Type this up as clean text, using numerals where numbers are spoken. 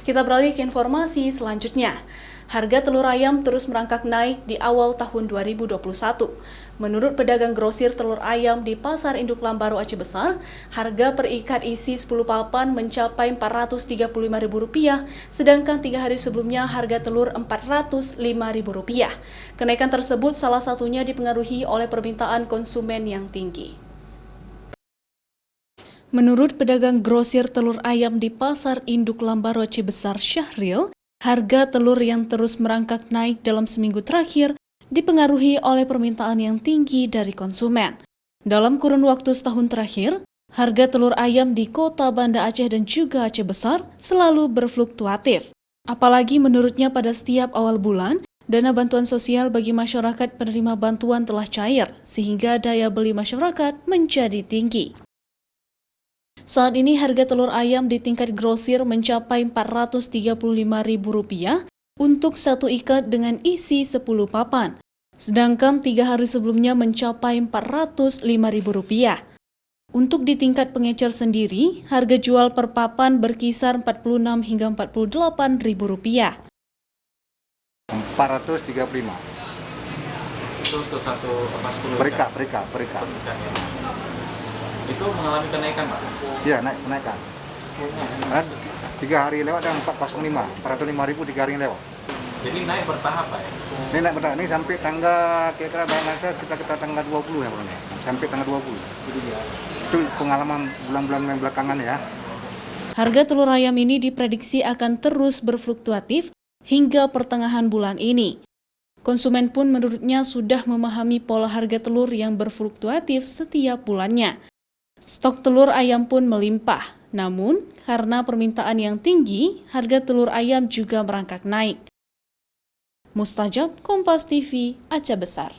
Kita beralih ke informasi selanjutnya. Harga telur ayam terus merangkak naik di awal tahun 2021. Menurut pedagang grosir telur ayam di Pasar Induk Lambaru Aceh Besar, harga per ikat isi 10 papan mencapai Rp435.000, sedangkan 3 hari sebelumnya harga telur Rp405.000. Kenaikan tersebut salah satunya dipengaruhi oleh permintaan konsumen yang tinggi. Menurut pedagang grosir telur ayam di Pasar Induk Lambaru Aceh Besar, Syahril, harga telur yang terus merangkak naik dalam seminggu terakhir dipengaruhi oleh permintaan yang tinggi dari konsumen. Dalam kurun waktu setahun terakhir, harga telur ayam di kota Banda Aceh dan juga Aceh Besar selalu berfluktuatif. Apalagi menurutnya pada setiap awal bulan, dana bantuan sosial bagi masyarakat penerima bantuan telah cair, sehingga daya beli masyarakat menjadi tinggi. Saat ini harga telur ayam di tingkat grosir mencapai Rp435.000 untuk satu ikat dengan isi 10 papan, sedangkan 3 hari sebelumnya mencapai Rp405.000. Untuk di tingkat pengecer sendiri, harga jual per papan berkisar Rp46 hingga Rp48.000. 435. Itu untuk satu apa 10 per ikat. Itu mengalami kenaikan, Pak? Iya, kenaikan. Kan 3 hari lewat dan 405.000 3 hari lewat. Jadi naik bertahap, Pak ya? Ini naik bertahap, ini sampai tanggal kira-kira bayangan saya kita tanggal 20 ya, Bro. Sampai tanggal 20. Itu pengalaman bulan-bulan yang belakangan ya. Harga telur ayam ini diprediksi akan terus berfluktuatif hingga pertengahan bulan ini. Konsumen pun menurutnya sudah memahami pola harga telur yang berfluktuatif setiap bulannya. Stok telur ayam pun melimpah, namun karena permintaan yang tinggi, harga telur ayam juga merangkak naik. Mustajab, Kompas TV, Aceh Besar.